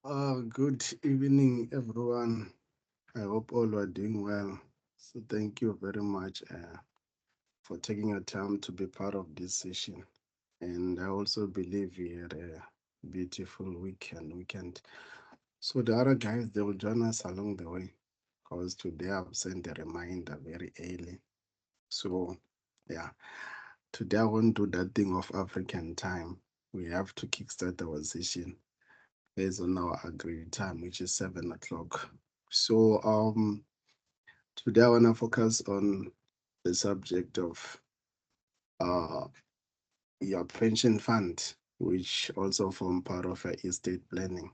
Good evening, everyone. I hope all are doing well. So, thank you very much for taking your time to be part of this session. And I also believe we had a beautiful weekend. So, the other guys, they will join us along the way because today I've sent a reminder very early. So, yeah, today I won't do that thing of African time. We have to kickstart our session based on our agreed time, which is 7 o'clock. So today I wanna focus on the subject of uh your pension fund, which also form part of your estate planning,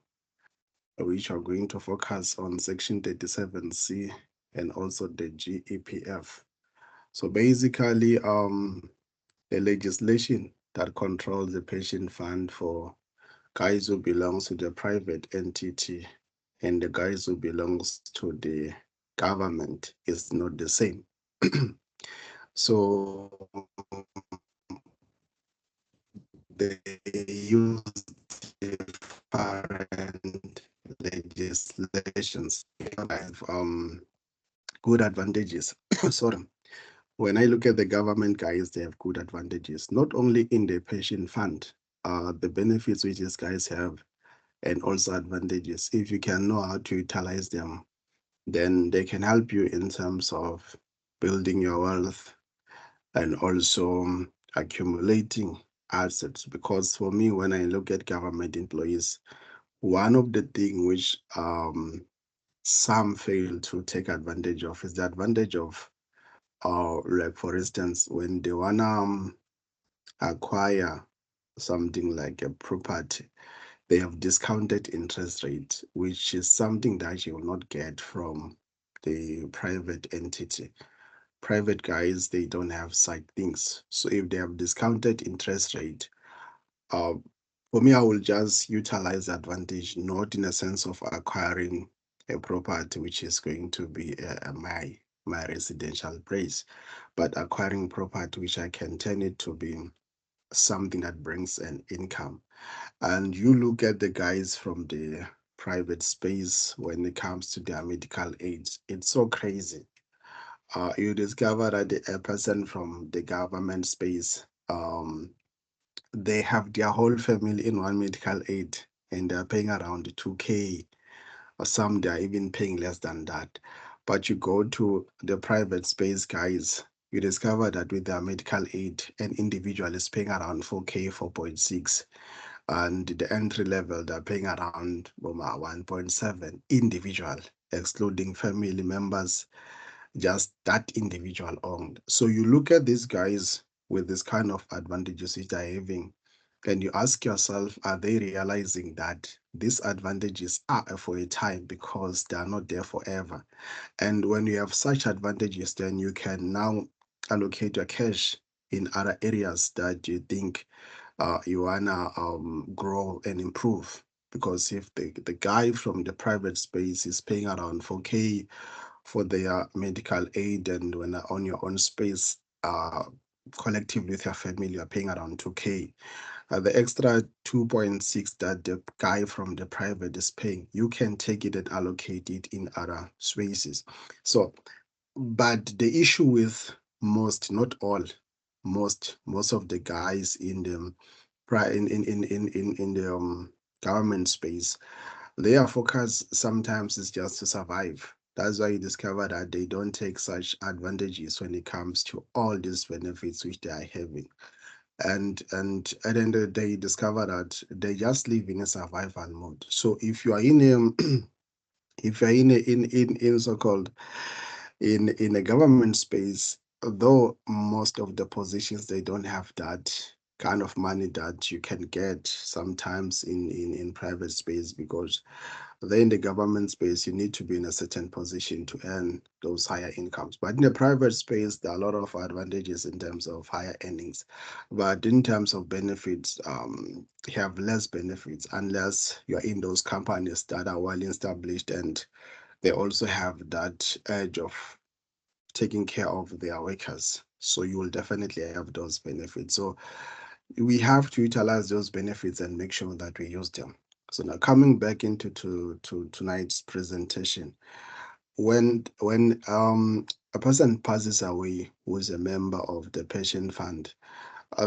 which are going to focus on section 37C and also the GEPF. So basically the legislation that controls the pension fund for guys who belongs to the private entity and the guys who belongs to the government is not the same. So they use different legislations have good advantages. Sorry. When I look at the government guys, they have good advantages, not only in the pension fund, the benefits which these guys have, and also advantages. If you can know how to utilize them, then they can help you in terms of building your wealth and also accumulating assets. Because for me, when I look at government employees, one of the things which some fail to take advantage of is the advantage of, like for instance, when they wanna acquire something like a property, they have discounted interest rate, which is something that you will not get from the private entity. Private guys, they don't have such things. So if they have discounted interest rate, uh, for me, I will just utilize the advantage, not in a sense of acquiring a property which is going to be my residential place, but acquiring property which I can turn it to be something that brings an income. And you look at the guys from the private space when it comes to their medical aids, it's so crazy. You discover that a person from the government space, they have their whole family in one medical aid and they're paying around 2K, or some they are even paying less than that. But you go to the private space guys, you discover that with their medical aid, an individual is paying around 4K, 4.6, and the entry level they're paying around 1.7 individual, excluding family members, just that individual owned. So you look at these guys with this kind of advantages which they're having, and you ask yourself, are they realizing that these advantages are for a time because they are not there forever? And when you have such advantages, then you can now allocate your cash in other areas that you think you wanna grow and improve. Because if the guy from the private space is paying around 4K for their medical aid, and when on your own space, collectively with your family, you're paying around 2K. The extra 2.6 that the guy from the private is paying, you can take it and allocate it in other spaces. So, but the issue with most, not all, most of the guys in the in the government space, their focus sometimes is just to survive. That's why you discover that they don't take such advantages when it comes to all these benefits which they are having. And at the end of the day, you discover that they just live in a survival mode. So if you are in a if you're in so-called in a government space, though most of the positions they don't have that kind of money that you can get sometimes in private space, because then in the government space you need to be in a certain position to earn those higher incomes. But in the private space there are a lot of advantages in terms of higher earnings, but in terms of benefits, you have less benefits unless you're in those companies that are well established, and they also have that edge of taking care of their workers. So you will definitely have those benefits. So we have to utilize those benefits and make sure that we use them. So now coming back into to tonight's presentation, when a person passes away who is a member of the pension fund,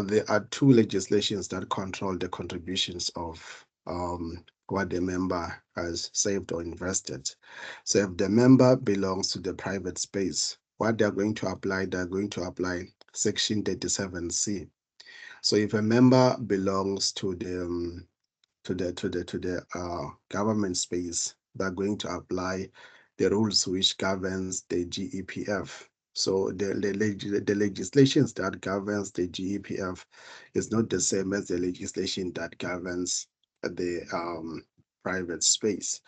there are two legislations that control the contributions of what the member has saved or invested. So if the member belongs to the private space, what they're going to apply Section 37C. So if a member belongs to the government space, they're going to apply the rules which governs the GEPF. So the legislations that governs the GEPF is not the same as the legislation that governs the private space,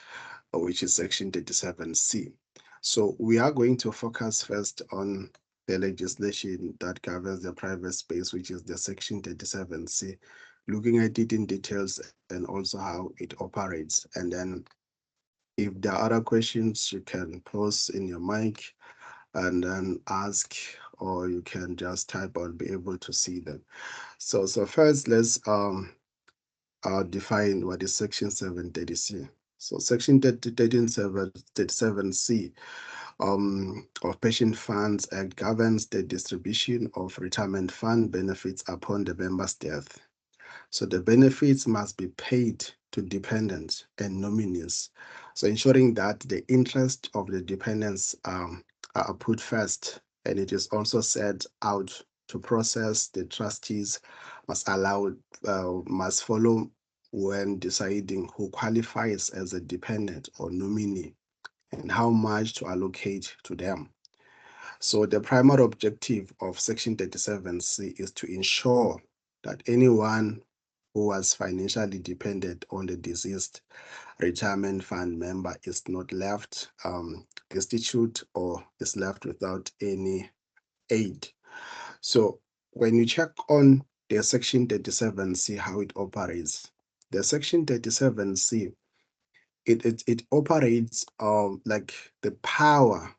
which is Section 37C. So we are going to focus first on the legislation that governs the private space, which is the Section 37C, looking at it in details and also how it operates. And then if there are other questions, you can pause in your mic and then ask, or you can just type or be able to see them. So first, let's define what is Section 730C. So Section 37C of Pension Funds Act governs the distribution of retirement fund benefits upon the member's death. So the benefits must be paid to dependents and nominees. So ensuring that the interest of the dependents are put first, and it is also set out to process the trustees must follow when deciding who qualifies as a dependent or nominee and how much to allocate to them. So the primary objective of Section 37C is to ensure that anyone who was financially dependent on the deceased retirement fund member is not left destitute or is left without any aid. So when you check on the Section 37C, how it operates, the Section 37C, it operates like the power,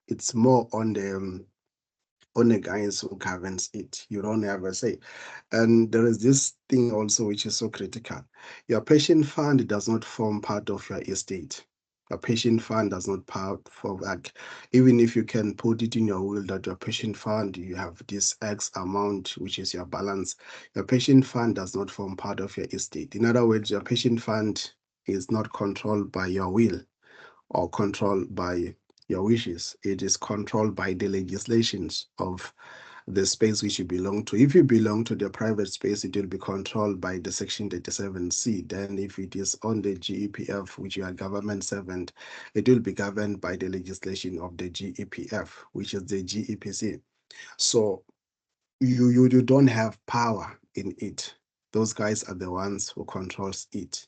it's more on the guys who governs it. You don't ever say. And there is this thing also which is so critical. Your pension fund does not form part of your estate. A pension fund does not part for like, even if you can put it in your will that your pension fund, you have this X amount, which is your balance. Your pension fund does not form part of your estate. In other words, your pension fund is not controlled by your will or controlled by your wishes. It is controlled by the legislations of the space which you belong to. If you belong to the private space, it will be controlled by the Section 37C. Then if it is on the GEPF, which you are government servant, it will be governed by the legislation of the GEPF, which is the GEPC. So you don't have power in it. Those guys are the ones who controls it.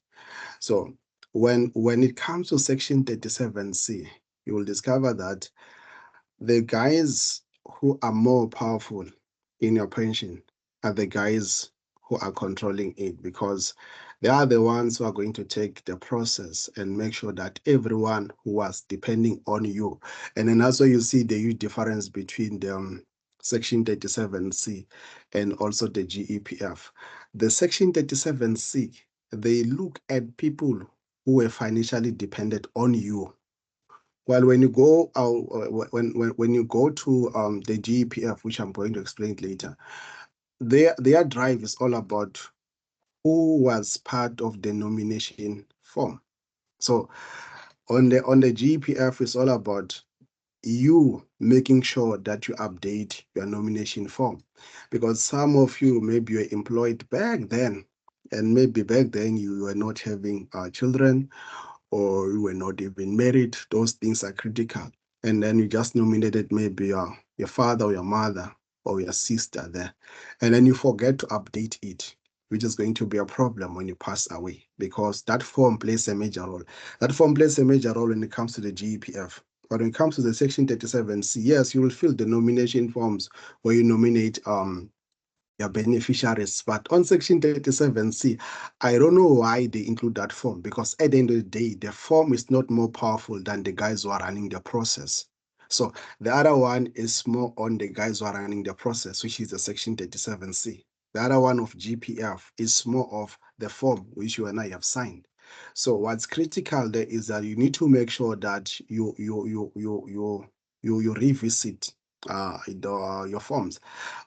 So when it comes to Section 37C, you will discover that the guys who are more powerful in your pension are the guys who are controlling it, because they are the ones who are going to take the process and make sure that everyone who was depending on you. And then also you see the huge difference between the Section 37C and also the GEPF. The Section 37C, they look at people who were financially dependent on you. Well, when you go when you go to the GEPF, which I'm going to explain later, their drive is all about who was part of the nomination form. So on the GEPF, it's all about you making sure that you update your nomination form, because some of you maybe were employed back then, and maybe back then you were not having children, or you were not even married. Those things are critical. And then you just nominated maybe your father or your mother or your sister there. And then you forget to update it, which is going to be a problem when you pass away, because that form plays a major role. That form plays a major role when it comes to the GEPF. But when it comes to the Section 37C, yes, you will fill the nomination forms where you nominate your beneficiaries. But on Section 37C, I don't know why they include that form, because at the end of the day, the form is not more powerful than the guys who are running the process. So the other one is more on the guys who are running the process, which is the Section 37C. The other one of GPF is more of the form which you and I have signed. So what's critical there is that you need to make sure that you revisit your forms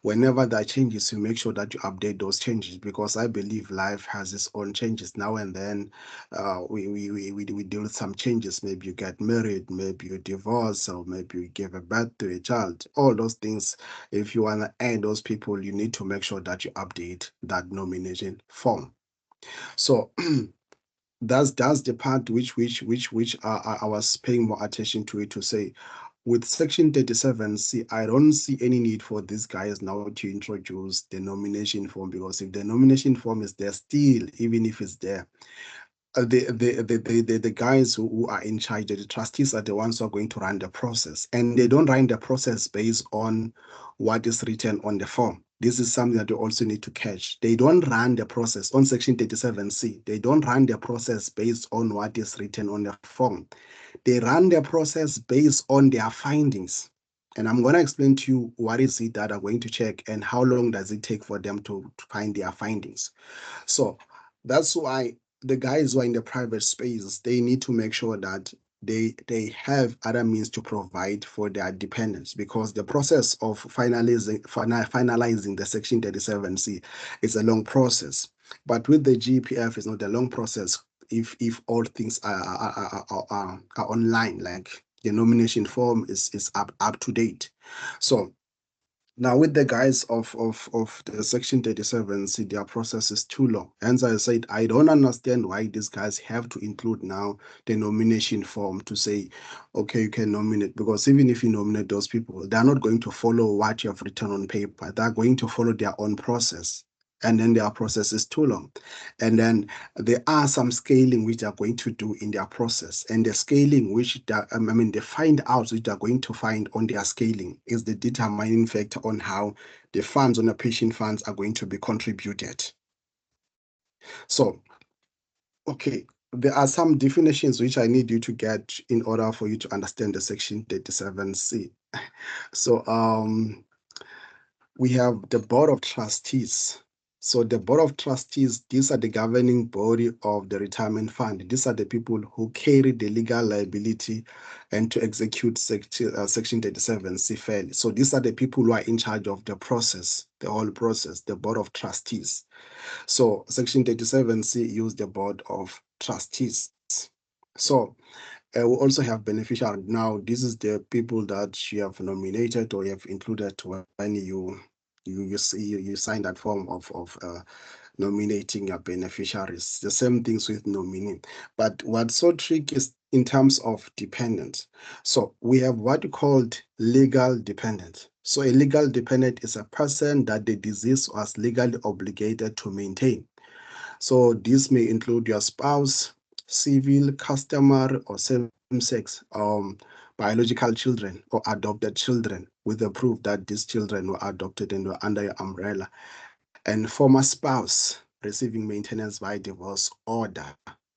whenever there are changes. You make sure that you update those changes, because I believe life has its own changes. Now and then we deal with some changes. Maybe you get married, maybe you divorce, or maybe you give a birth to a child. All those things, if you want to add those people, you need to make sure that you update that nomination form. So that's the part which I was paying more attention to it, to say with section 37C, I don't see any need for these guys now to introduce the nomination form, because if the nomination form is there still, even if it's there, the guys who are in charge, the trustees, are the ones who are going to run the process, and they don't run the process based on what is written on the form. This is something that you also need to catch. They don't run the process on section 37C. They don't run the process based on what is written on the form. They run the process based on their findings. And I'm going to explain to you what is it that are going to check and how long does it take for them to find their findings. So that's why the guys who are in the private space, they need to make sure that they have other means to provide for their dependents, because the process of finalizing the section 37C is a long process. But with the GEPF, it's not a long process if all things are online, like the nomination form is up to date. So now, with the guys of the Section 37, see, their process is too long. Hence, I said, I don't understand why these guys have to include now the nomination form to say, okay, you can nominate. Because even if you nominate those people, they're not going to follow what you have written on paper. They're going to follow their own process. And then their process is too long. And then there are some scaling which they are going to do in their process. And the scaling which, the find outs which they're going to find on their scaling is the determining factor on how the funds on the patient funds are going to be contributed. So, okay, there are some definitions which I need you to get in order for you to understand the section 37C. So, we have the Board of Trustees. So the Board of Trustees, these are the governing body of the retirement fund. These are the people who carry the legal liability and to execute Section 37C fairly. So these are the people who are in charge of the process, the whole process, the Board of Trustees. So Section 37C use the Board of Trustees. So we also have beneficiary. Now, this is the people that you have nominated or you have included when you sign that form of nominating your beneficiaries. The same things with nominee. But what's so tricky is in terms of dependent. So we have what you called legal dependent. So a legal dependent is a person that the disease was legally obligated to maintain. So this may include your spouse, civil, customary, or same-sex, biological children or adopted children, with the proof that these children were adopted and were under your umbrella, and former spouse receiving maintenance by divorce order.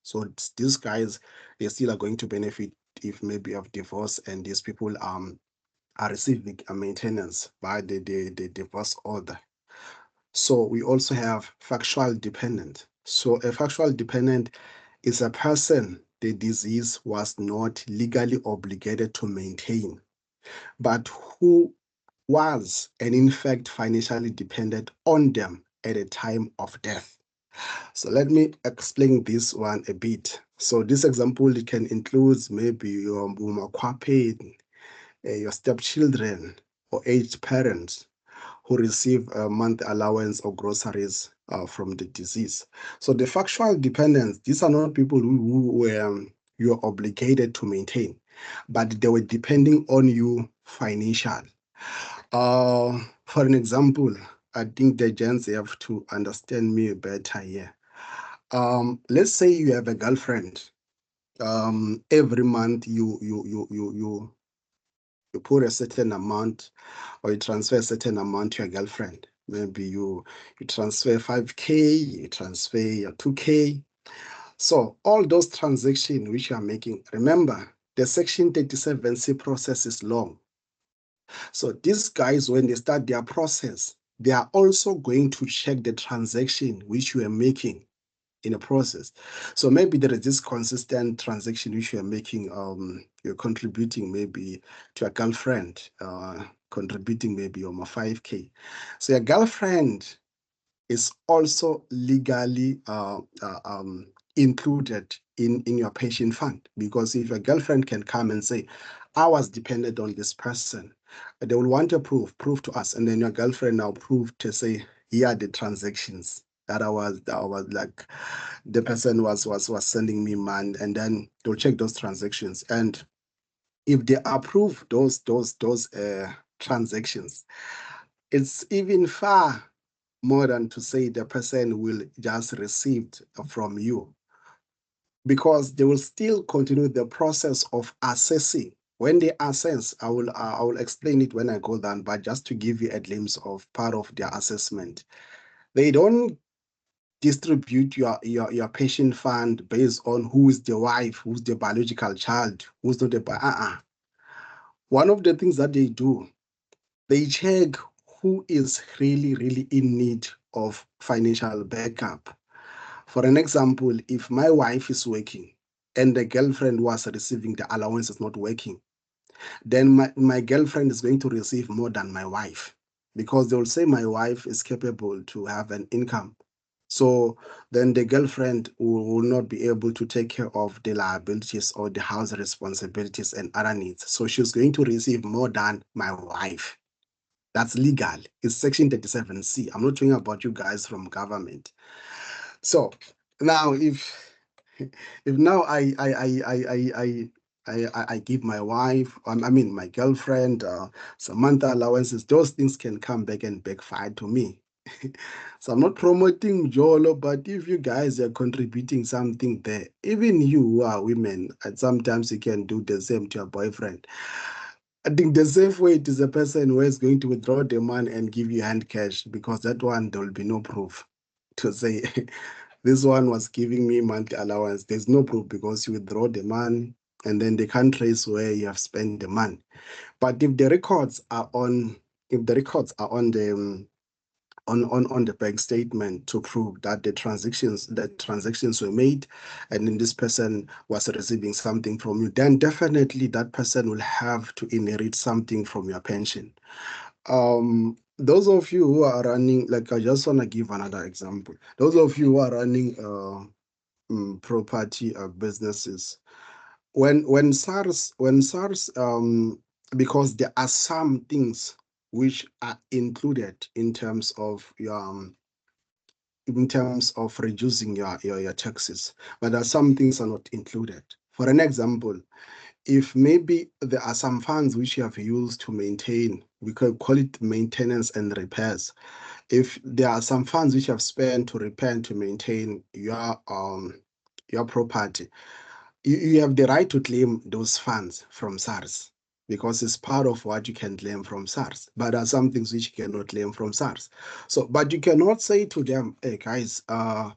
So these guys, they still are going to benefit if maybe of divorce, and these people are receiving a maintenance by the divorce order. So we also have factual dependent. So a factual dependent is a person the disease was not legally obligated to maintain, but who was and in fact financially dependent on them at the time of death. So let me explain this one a bit. So this example, it can include maybe your your stepchildren or aged parents who receive a month allowance or groceries from the disease. So the factual dependents, these are not people who you're obligated to maintain, but they were depending on you financially. For an example, I think the gents have to understand me better here. Let's say you have a girlfriend. Every month you put a certain amount, or you transfer a certain amount to your girlfriend. Maybe you transfer 5K, you transfer your 2K. So all those transactions which you are making, remember the Section 37C process is long. So these guys, when they start their process, they are also going to check the transaction which you are making. in a process. So maybe there is this consistent transaction which you're making, you're contributing maybe to a girlfriend, contributing maybe on a 5K. So your girlfriend is also legally included in your pension fund, because if your girlfriend can come and say, I was dependent on this person, they will want a proof to us, and then your girlfriend now prove to say, here are the transactions that I was like, the person was sending me money, and then they'll check those transactions, and if they approve those transactions, it's even far more than to say the person will just receive from you, because they will still continue the process of assessing. When they assess, I will explain it when I go down, but just to give you a glimpse of part of their assessment, they don't distribute your pension fund based on who is the wife, who's the biological child, who's not the one of the things that they do, they check who is really in need of financial backup. For an example, if my wife is working and the girlfriend was receiving the allowance is not working, then my girlfriend is going to receive more than my wife, because they will say my wife is capable to have an income. So then the girlfriend will not be able to take care of the liabilities or the house responsibilities and other needs. So she's going to receive more than my wife. That's legal. It's Section 37C. I'm not talking about you guys from government. So now, if now I give my wife, I mean my girlfriend, some monthly allowances, those things can come back and backfire to me. So I'm not promoting Jolo, but if you guys are contributing something there, even you who are women, and sometimes you can do the same to your boyfriend. I think the safe way it is a person who is going to withdraw the money and give you hand cash, because that one there will be no proof to say this one was giving me monthly allowance. There's no proof, because you withdraw the money and then they can't trace where you have spent the money. But if the records are on, on the bank statement to prove that the transactions were made, and then this person was receiving something from you, then definitely that person will have to inherit something from your pension. Those of you who are running, like, I just want to give another example. Those of you who are running property businesses, when SARS, because there are some things which are included in terms of your reducing your taxes, but there are some things are not included. For an example, if maybe there are some funds which you have used to maintain, we could call it maintenance and repairs. If there are some funds which you have spent to repair and to maintain your property, you have the right to claim those funds from SARS, because it's part of what you can claim from SARS. But there are some things which you cannot claim from SARS. So, but you cannot say to them, hey guys, I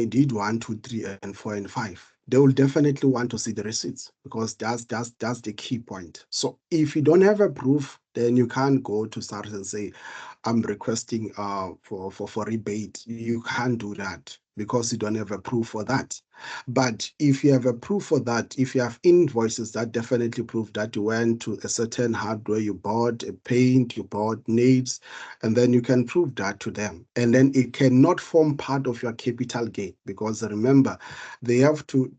did 1, 2, 3, and 4 and 5. They will definitely want to see the receipts, because that's the key point. So if you don't have a proof, then you can't go to SARS and say, I'm requesting for rebate. You can't do that, because you don't have a proof for that. But if you have a proof for that, if you have invoices that definitely prove that you went to a certain hardware, you bought a paint, you bought nails, and then you can prove that to them. And then it cannot form part of your capital gain, because remember, they have to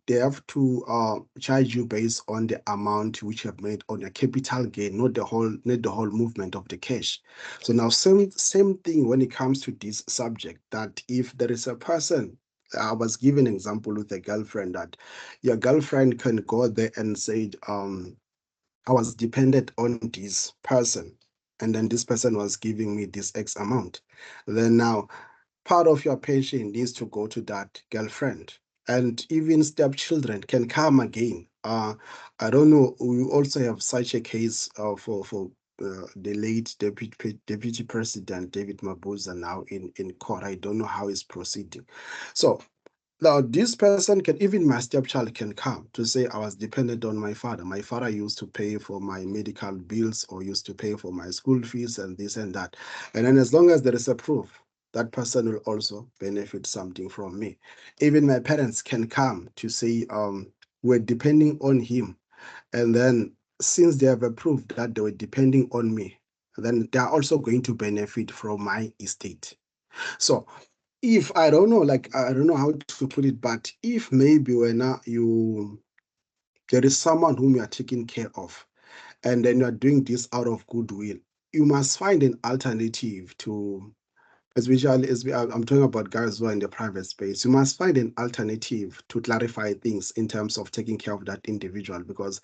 charge you based on the amount which you have made on your capital gain, not the whole movement of the cash. So now same thing when it comes to this subject, that if there is a person, I was given an example with a girlfriend, that your girlfriend can go there and say, I was dependent on this person, and then this person was giving me this X amount. Then now part of your pension needs to go to that girlfriend. And even stepchildren can come again. I don't know. We also have such a case the late deputy president David Mabuza now in court. I don't know how he's proceeding. So now this person can, even my stepchild can come to say, I was dependent on my father. My father used to pay for my medical bills, or used to pay for my school fees and this and that. And then as long as there is a proof, that person will also benefit something from me. Even my parents can come to say, we're depending on him. And then since they have approved that they were depending on me, then they are also going to benefit from my estate. So if I don't know, like I don't know how to put it, but if maybe when there is someone whom you are taking care of, and then you are doing this out of goodwill, you must find an alternative to, especially as I'm talking about guys who are in the private space, you must find an alternative to clarify things in terms of taking care of that individual, because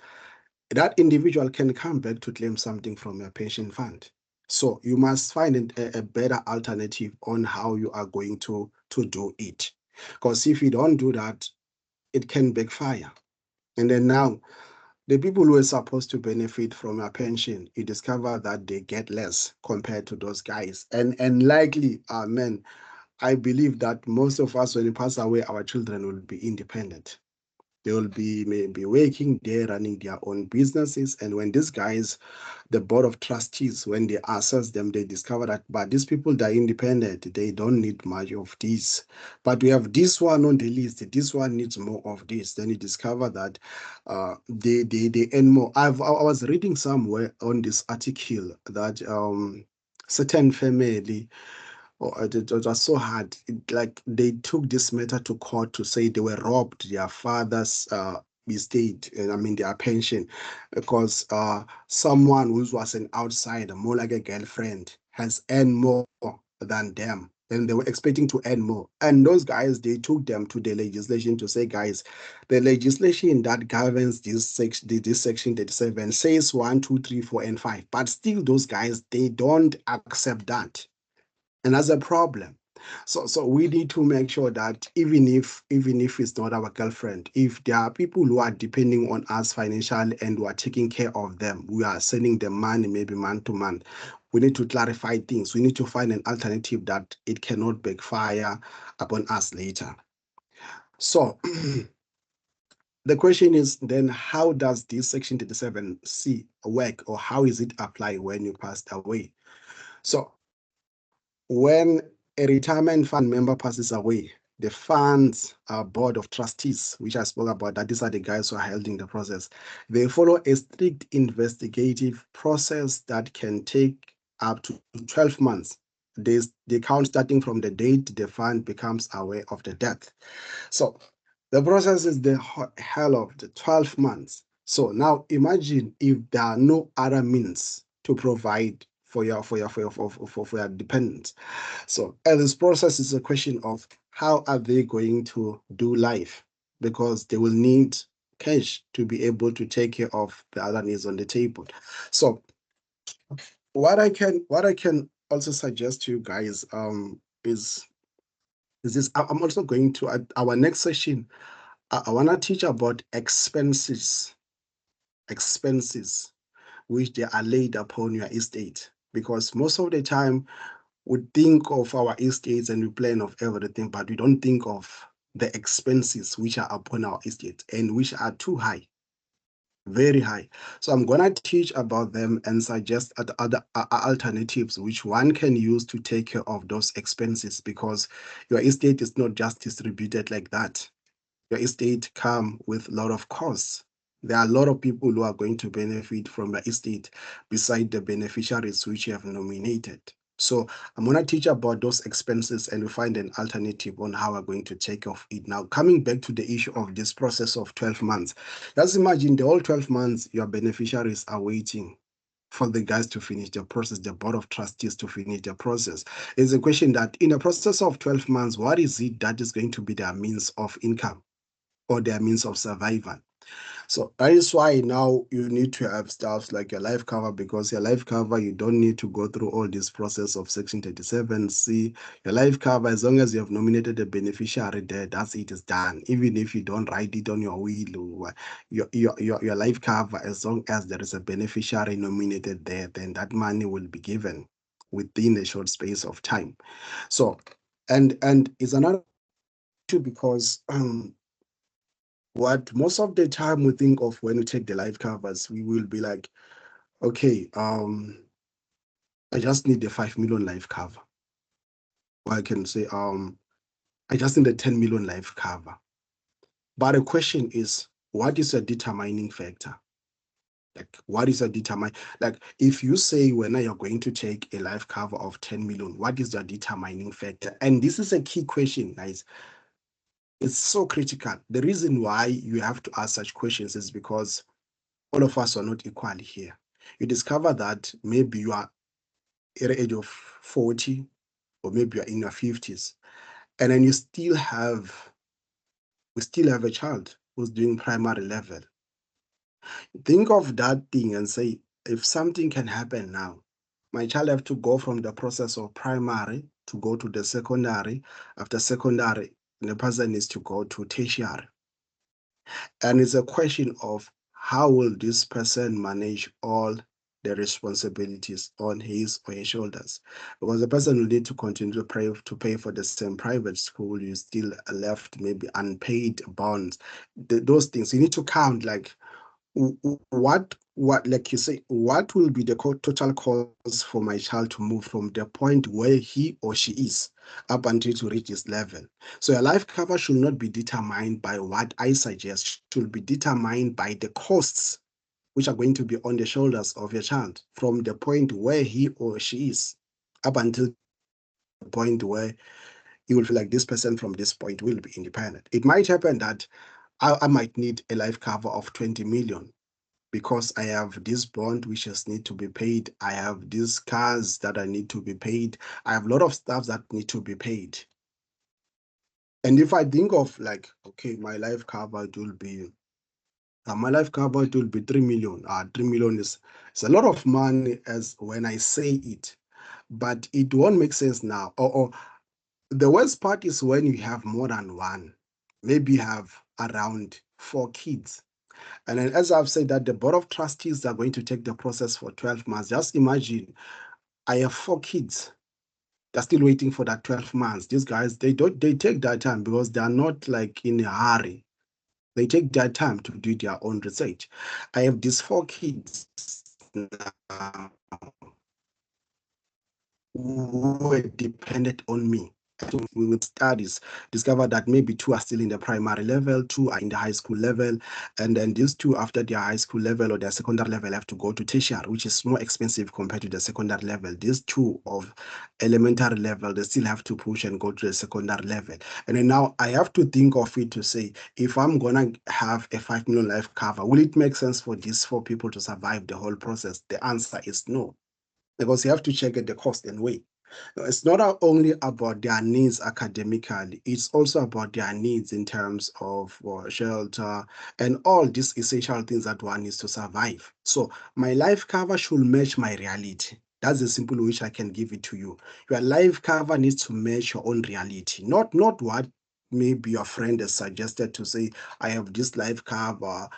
that individual can come back to claim something from your pension fund. So you must find a better alternative on how you are going to do it. Because if you don't do that, it can backfire. And then now, the people who are supposed to benefit from your pension, you discover that they get less compared to those guys. And likely, amen, I believe that most of us, when we pass away, our children will be independent. They will be maybe working there, running their own businesses. And when these guys, the board of trustees, when they assess them, they discover that, but these people that are independent, they don't need much of this. But we have this one on the list, this one needs more of this. Then you discover that they earn more. I was reading somewhere on this article that certain family, it was so hard. Like they took this matter to court to say they were robbed their father's estate, and I mean their pension, because someone who was an outsider, more like a girlfriend, has earned more than them. And they were expecting to earn more. And those guys, they took them to the legislation to say, guys, the legislation that governs this section 37 says 1, 2, 3, 4, and 5. But still, those guys, they don't accept that, and that's a problem. So we need to make sure that even if it's not our girlfriend, if there are people who are depending on us financially and we are taking care of them, we are sending them money maybe month to month, we need to clarify things. We need to find an alternative that it cannot backfire upon us later. So the question is then, how does this section 37C work, or how is it applied when you passed away? So when a retirement fund member passes away, the fund's board of trustees, which I spoke about, that these are the guys who are holding the process, they follow a strict investigative process that can take up to 12 months. They count starting from the date the fund becomes aware of the death. So the process is the hell of the 12 months. So now imagine if there are no other means to provide for your dependents. So, and this process is a question of how are they going to do life, because they will need cash to be able to take care of the other needs on the table. So, what I can also suggest to you guys is this. I'm also going to our next session. I want to teach about expenses which they are laid upon your estate, because most of the time we think of our estates and we plan of everything, but we don't think of the expenses which are upon our estate and which are too high, very high. So I'm gonna teach about them and suggest other alternatives which one can use to take care of those expenses, because your estate is not just distributed like that. Your estate come with a lot of costs. There are a lot of people who are going to benefit from your estate beside the beneficiaries which you have nominated. So I'm going to teach about those expenses and we find an alternative on how we're going to take off it. Now, coming back to the issue of this process of 12 months, just imagine the whole 12 months your beneficiaries are waiting for the guys to finish the process, the board of trustees to finish the process. It's a question that in a process of 12 months, what is it that is going to be their means of income or their means of survival? So that is why now you need to have stuff like your life cover, because your life cover, you don't need to go through all this process of Section 37C. Your life cover, as long as you have nominated a beneficiary there, that's it, is done. Even if you don't write it on your will or your life cover, as long as there is a beneficiary nominated there, then that money will be given within a short space of time. So, and it's another issue because what most of the time we think of when we take the life covers, we will be like, okay, I just need the 5 million life cover. or I can say, I just need a 10 million life cover. But the question is, what is a determining factor? Like, what is a determine? Like, if you say when you're going to take a life cover of 10 million, what is the determining factor? And this is a key question, guys. It's so critical. The reason why you have to ask such questions is because all of us are not equal here. You discover that maybe you are at the age of 40, or maybe you're in your 50s, and then we still have a child who's doing primary level. Think of that thing and say, if something can happen now, my child have to go from the process of primary to go to the secondary. After secondary, the person needs to go to tertiary. And it's a question of how will this person manage all the responsibilities on his or her shoulders? Because the person will need to continue to pay for the same private school. You still left maybe unpaid bonds. Those things you need to count, like what like you say, what will be the total cost for my child to move from the point where he or she is up until to reach this level. So a life cover should not be determined by what I suggest, should be determined by the costs which are going to be on the shoulders of your child from the point where he or she is up until the point where you will feel like this person from this point will be independent. It might happen that I might need a life cover of 20 million because I have this bond which just need to be paid. I have these cars that I need to be paid. I have a lot of stuff that need to be paid. And if I think of like, okay, my life cover it will be 3 million. 3 million is a lot of money as when I say it, but it won't make sense now. Or the worst part is when you have more than one, maybe you have around 4 kids. And then, as I've said, that the board of trustees are going to take the process for 12 months. Just imagine, I have 4 kids. They're still waiting for that 12 months. These guys, they take their time because they are not like in a hurry. They take their time to do their own research. I have these 4 kids now who were dependent on me. We with studies discover that maybe 2 are still in the primary level, 2 are in the high school level, and then these 2 after their high school level or their secondary level have to go to tertiary, which is more expensive compared to the secondary level. These 2 of elementary level, they still have to push and go to the secondary level. And then now I have to think of it to say, if I'm gonna have a 5 million life cover, will it make sense for these 4 people to survive the whole process? The answer is no, because you have to check at the cost and weigh. It's not only about their needs academically, it's also about their needs in terms of shelter and all these essential things that one needs to survive. So my life cover should match my reality. That's the simple which I can give it to you. Your life cover needs to match your own reality, not what maybe your friend has suggested to say, I have this life cover.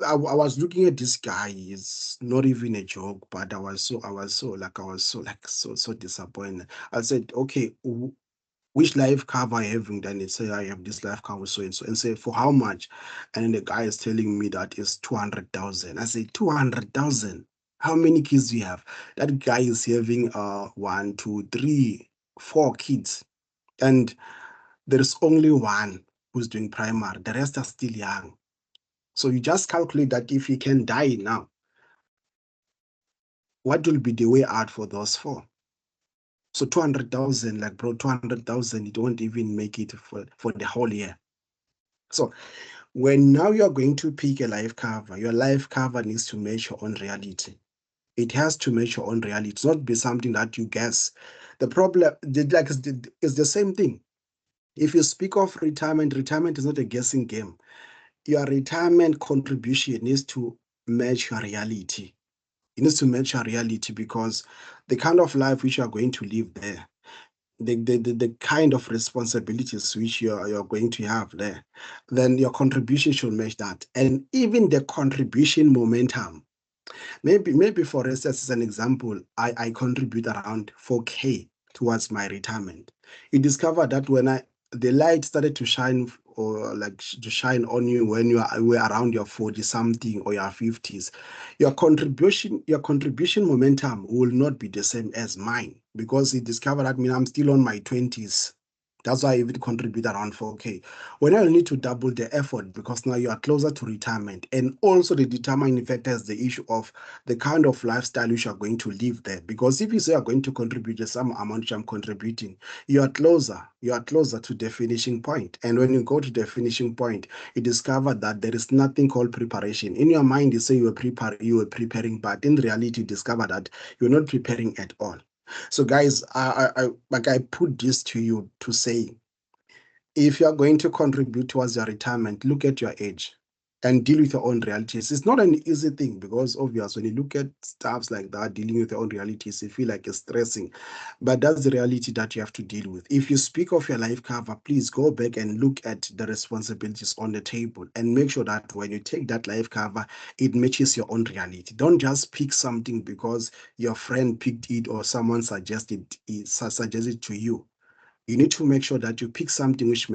I was looking at this guy. It's not even a joke, but I was so disappointed. I said, okay, which life cover I having? Then it say I have this life cover so and say for how much? And then the guy is telling me that it's 200,000. I say 200,000. How many kids do you have? That guy is having 1, 2, 3, 4 kids, and there is only one who's doing primary. The rest are still young. So you just calculate that if he can die now, what will be the way out for those 4? So 200,000, like bro, 200,000, it won't even make it for the whole year. So when now you're going to pick a life cover, your life cover needs to match your own reality. It has to match your own reality. It's not be something that you guess. The problem, like, is the same thing. If you speak of retirement, retirement is not a guessing game. Your retirement contribution needs to match your reality. It needs to match your reality because the kind of life which you are going to live there, the kind of responsibilities which you're going to have there, then your contribution should match that. And even the contribution momentum. Maybe for instance, as an example, I contribute around 4K towards my retirement. You discover that when the light started to shine, or like to shine on you when were around your 40 something or your 50s, your contribution momentum will not be the same as mine, because he discovered that, I'm still on my 20s. That's why I even contribute around 4K. When I need to double the effort, because now you are closer to retirement. And also the determining factor is the issue of the kind of lifestyle which you are going to live there. Because if you say you're going to contribute the same amount which I'm contributing, you are closer to the finishing point. And when you go to the finishing point, you discover that there is nothing called preparation. In your mind, you say you were preparing, but in reality, you discover that you're not preparing at all. So, guys, I put this to you to say, if you are going to contribute towards your retirement, look at your age and deal with your own realities. It's not an easy thing, because obvious when you look at stuffs like that, dealing with your own realities, you feel like it's stressing. But that's the reality that you have to deal with. If you speak of your life cover, please go back and look at the responsibilities on the table and make sure that when you take that life cover, it matches your own reality. Don't just pick something because your friend picked it or someone suggested to you. You need to make sure that you pick something which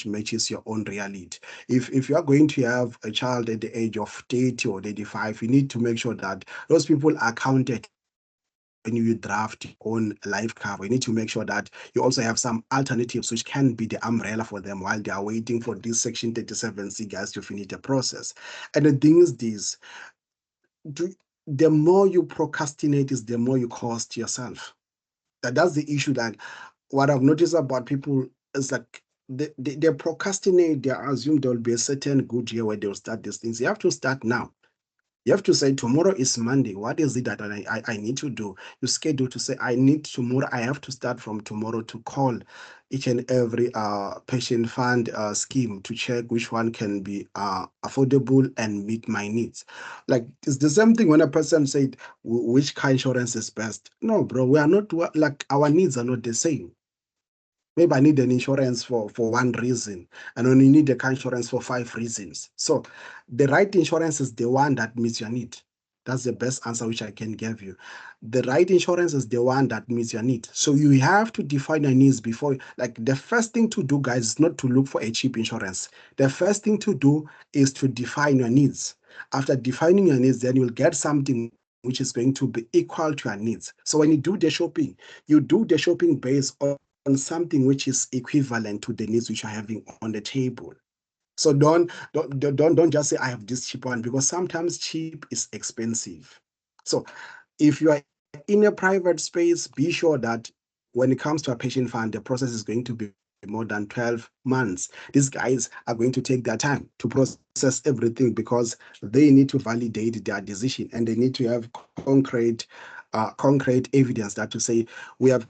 matches your own reality. If you are going to have a child at the age of 30 or 35, you need to make sure that those people are counted when you draft your own life cover. You need to make sure that you also have some alternatives which can be the umbrella for them while they are waiting for this Section 37C guys to finish the process. And the thing is this, the more you procrastinate is the more you cost yourself. That's the issue. That what I've noticed about people is like they procrastinate. They assume there will be a certain good year where they'll start these things. You have to start now. You have to say, tomorrow is Monday. What is it that I need to do? You schedule to say, I need tomorrow. I have to start from tomorrow to call each and every pension fund scheme to check which one can be affordable and meet my needs. Like, it's the same thing when a person said, which car insurance is best? No, bro, we are not, like, our needs are not the same. Maybe I need an insurance for one reason, and only need the car insurance for 5 reasons. So the right insurance is the one that meets your need. That's the best answer which I can give you. The right insurance is the one that meets your need. So you have to define your needs before. Like, the first thing to do, guys, is not to look for a cheap insurance. The first thing to do is to define your needs. After defining your needs, then you'll get something which is going to be equal to your needs. So when you do the shopping based on something which is equivalent to the needs which you're having on the table. So don't just say I have this cheap one, because sometimes cheap is expensive. So if you are in a private space, be sure that when it comes to a pension fund, the process is going to be more than 12 months. These guys are going to take their time to process everything, because they need to validate their decision, and they need to have concrete evidence that to say, we have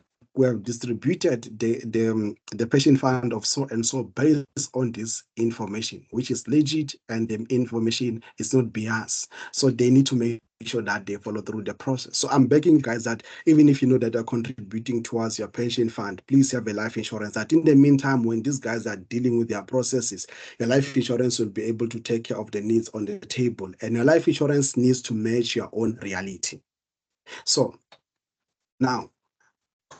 distributed the pension fund of so and so based on this information, which is legit, and the information is not biased. So they need to make sure that they follow through the process. So I'm begging you guys that even if you know that they're contributing towards your pension fund, please have a life insurance. That in the meantime, when these guys are dealing with their processes, your life insurance will be able to take care of the needs on the table. And your life insurance needs to match your own reality. So now,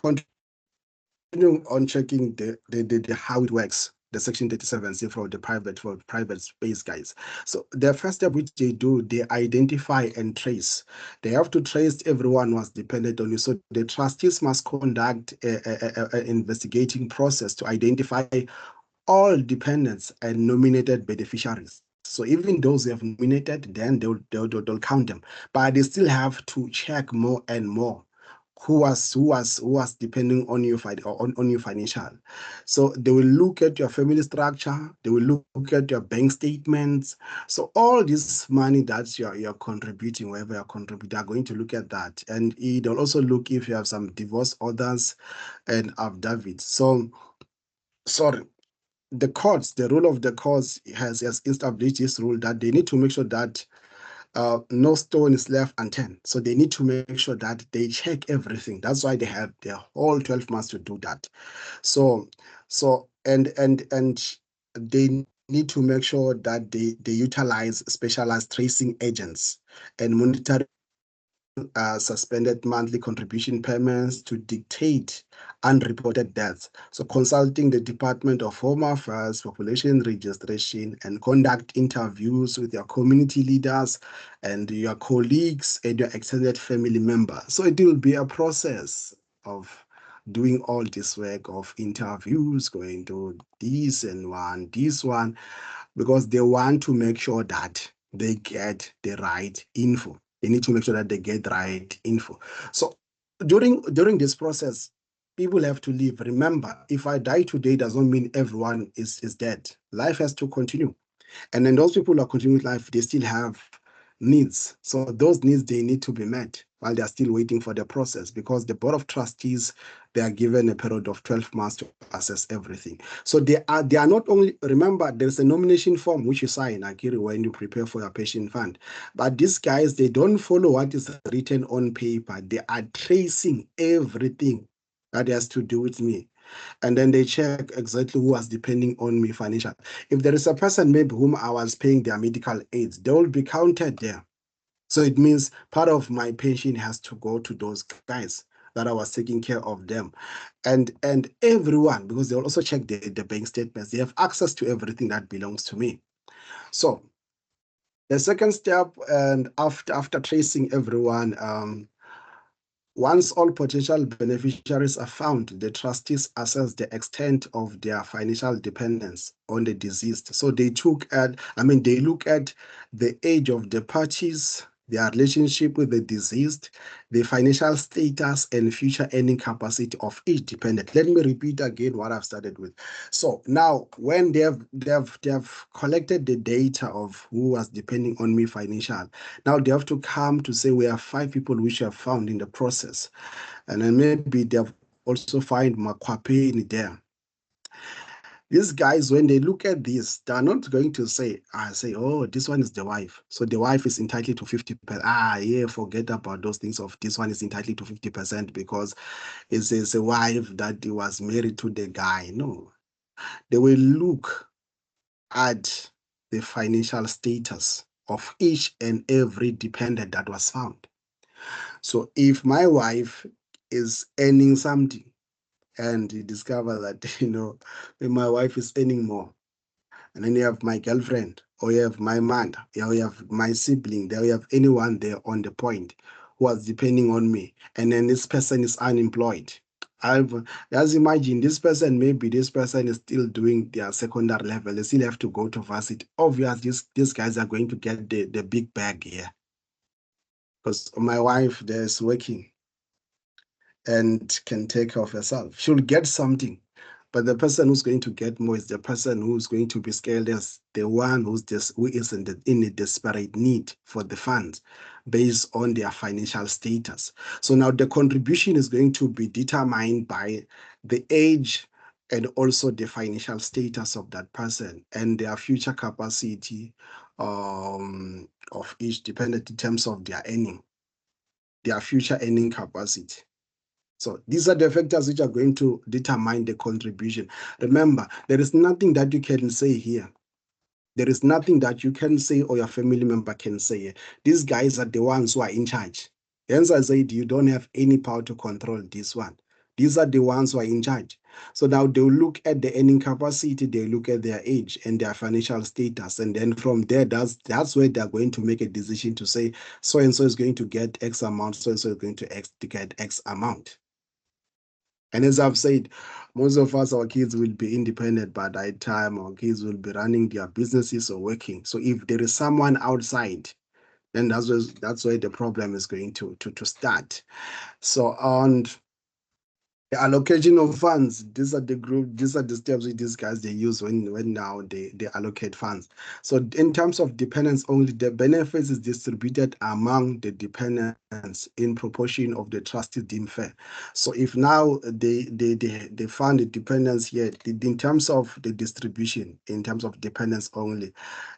on checking the how it works, the Section 37C for private space, guys. So the first step which they do, they identify and trace. They have to trace everyone was dependent on you. So the trustees must conduct a investigating process to identify all dependents and nominated beneficiaries. So even those who have nominated, then they'll count them, but they still have to check more and more who was depending on you on you financial. So they will look at your family structure, they will look at your bank statements. So all this money that you're contributing, wherever you're contributing, they're going to look at that. And they'll also look if you have some divorce orders and affidavits. So sorry, the rule of the courts has established this rule that they need to make sure that no stone is left unturned. So they need to make sure that they check everything. That's why they have their whole 12 months to do that. So they need to make sure that they utilize specialized tracing agents and monitoring suspended monthly contribution payments to dictate unreported deaths. So consulting the Department of Home Affairs, Population Registration, and conduct interviews with your community leaders and your colleagues and your extended family members. So it will be a process of doing all this work of interviews, going to this one, because they want to make sure that they get the right info. They need to make sure that they get the right info. So during this process, people have to live. Remember, if I die today, doesn't mean everyone is dead. Life has to continue. And then those people who are continuing life, they still have needs. So those needs, they need to be met while they're still waiting for the process, because the board of trustees, they are given a period of 12 months to assess everything. So they are not only, remember, there's a nomination form which you sign, Akiri, when you prepare for your pension fund. But these guys, they don't follow what is written on paper. They are tracing everything that has to do with me. And then they check exactly who was depending on me financially. If there is a person maybe whom I was paying their medical aids, they will be counted there. So it means part of my pension has to go to those guys that I was taking care of them. And everyone, because they'll also check the bank statements, they have access to everything that belongs to me. So the second step, and after tracing everyone, once all potential beneficiaries are found, the trustees assess the extent of their financial dependence on the deceased. So they look at the age of the parties, their relationship with the deceased, the financial status and future earning capacity of each dependent. Let me repeat again what I've started with. So now when they've collected the data of who was depending on me financial, now they have to come to say we have 5 people which have found in the process. And then maybe they've also find Makwapeni there. These guys, when they look at this, they're not going to say, oh, this one is the wife. So the wife is entitled to 50%. Yeah, forget about those things of this one is entitled to 50% because it's a wife that was married to the guy. No. They will look at the financial status of each and every dependent that was found. So if my wife is earning something and you discover that, my wife is earning more, and then you have my girlfriend, or you have my man, or you have my sibling, or you have anyone there on the point who was depending on me, and then this person is unemployed. Just imagine maybe this person is still doing their secondary level. They still have to go to varsity. Obviously, these guys are going to get the big bag here. Because my wife there is working and can take care of herself. She'll get something. But the person who's going to get more is the person who's going to be scared as the one who is in a desperate need for the funds based on their financial status. So now the contribution is going to be determined by the age and also the financial status of that person and their future capacity of each dependent in terms of their future earning capacity. So these are the factors which are going to determine the contribution. Remember, there is nothing that you can say here. There is nothing that you can say or your family member can say. These guys are the ones who are in charge. Hence, I said you don't have any power to control this one. These are the ones who are in charge. So now they'll look at the earning capacity, they look at their age and their financial status. And then from there, that's where they're going to make a decision to say, so-and-so is going to get X amount, so-and-so is going to get X amount. And as I've said, most of us, our kids will be independent by that time. Our kids will be running their businesses or working. So if there is someone outside, then that's where the problem is going to start. So on the allocation of funds, these are the steps which these guys they use when now they allocate funds. So in terms of dependents only, the benefits is distributed among the dependents in proportion of the trustees deemed fair. So if now they fund the dependents here, in terms of the distribution, in terms of dependents only,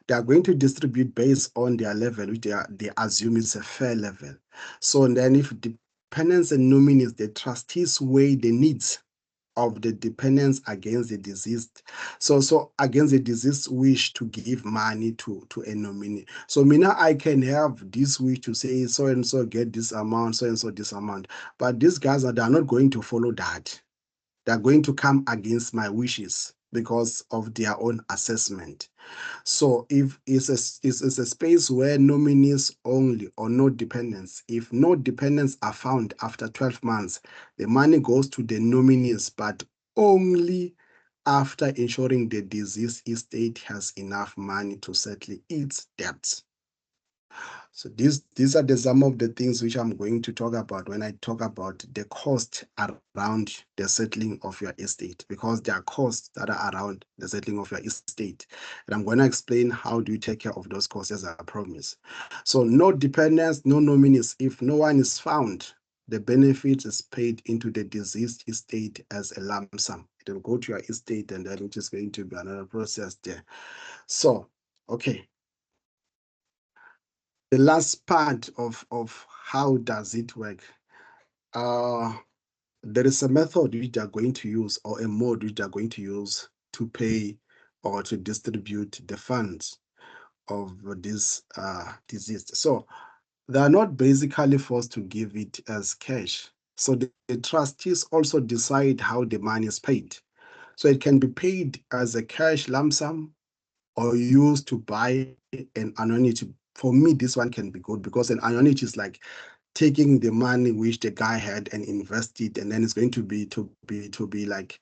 they are going to distribute based on their level, which they assume is a fair level. So then if dependents and nominees, the trustees weigh the needs of the dependents against the deceased. So against the deceased wish to give money to a nominee. So Mina, I can have this wish to say so and so get this amount, so and so this amount. But these guys are not going to follow that. They're going to come against my wishes because of their own assessment. So if it's a space where nominees only or no dependents, if no dependents are found after 12 months, the money goes to the nominees, but only after ensuring the deceased estate has enough money to settle its debts. So these are some of the things which I'm going to talk about when I talk about the cost around the settling of your estate, because there are costs that are around the settling of your estate. And I'm going to explain how do you take care of those costs as I promise. So no dependents, no nominees. If no one is found, the benefit is paid into the deceased estate as a lump sum. It will go to your estate and then it is going to be another process there. So, okay, the last part of how does it work, uh, there is a method which they are going to use or a mode which they are going to use to pay or to distribute the funds of this deceased. So they are not basically forced to give it as cash. So the trustees also decide how the money is paid. So it can be paid as a cash lump sum or used to buy an annuity. For me, this one can be good because an annuity is like taking the money which the guy had and invest it, and then it's going to be like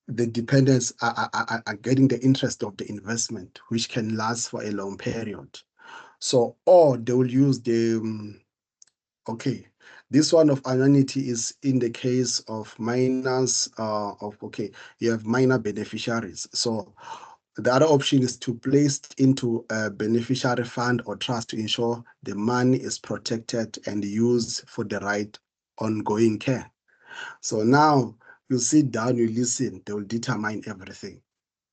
the dependents are getting the interest of the investment, which can last for a long period. So, or they will use the okay. This one of annuity is in the case of minors of okay, you have minor beneficiaries. So the other option is to place into a beneficiary fund or trust to ensure the money is protected and used for the right ongoing care. So now you sit down, you listen, they will determine everything.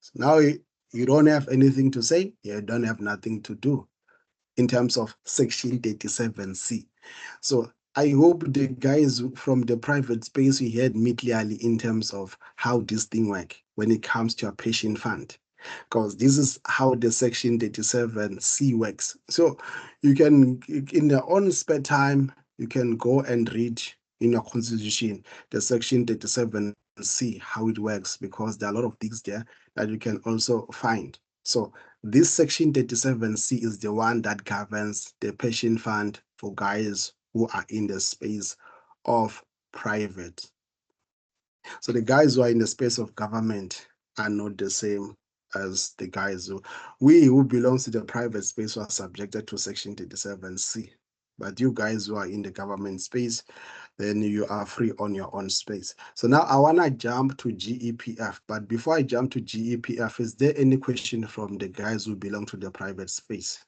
So now you don't have anything to say, you don't have nothing to do in terms of Section 37C. So I hope the guys from the private space you heard me clearly in terms of how this thing work when it comes to a pension fund, because this is how the Section 37C works. So you can, in your own spare time, you can go and read in your constitution the Section 37C, how it works, because there are a lot of things there that you can also find. So this Section 37C is the one that governs the pension fund for guys who are in the space of private. So the guys who are in the space of government are not the same as the guys who belongs to the private space who are subjected to Section 37C. But you guys who are in the government space, then you are free on your own space. So now I want to jump to GEPF. But before I jump to GEPF, is there any question from the guys who belong to the private space?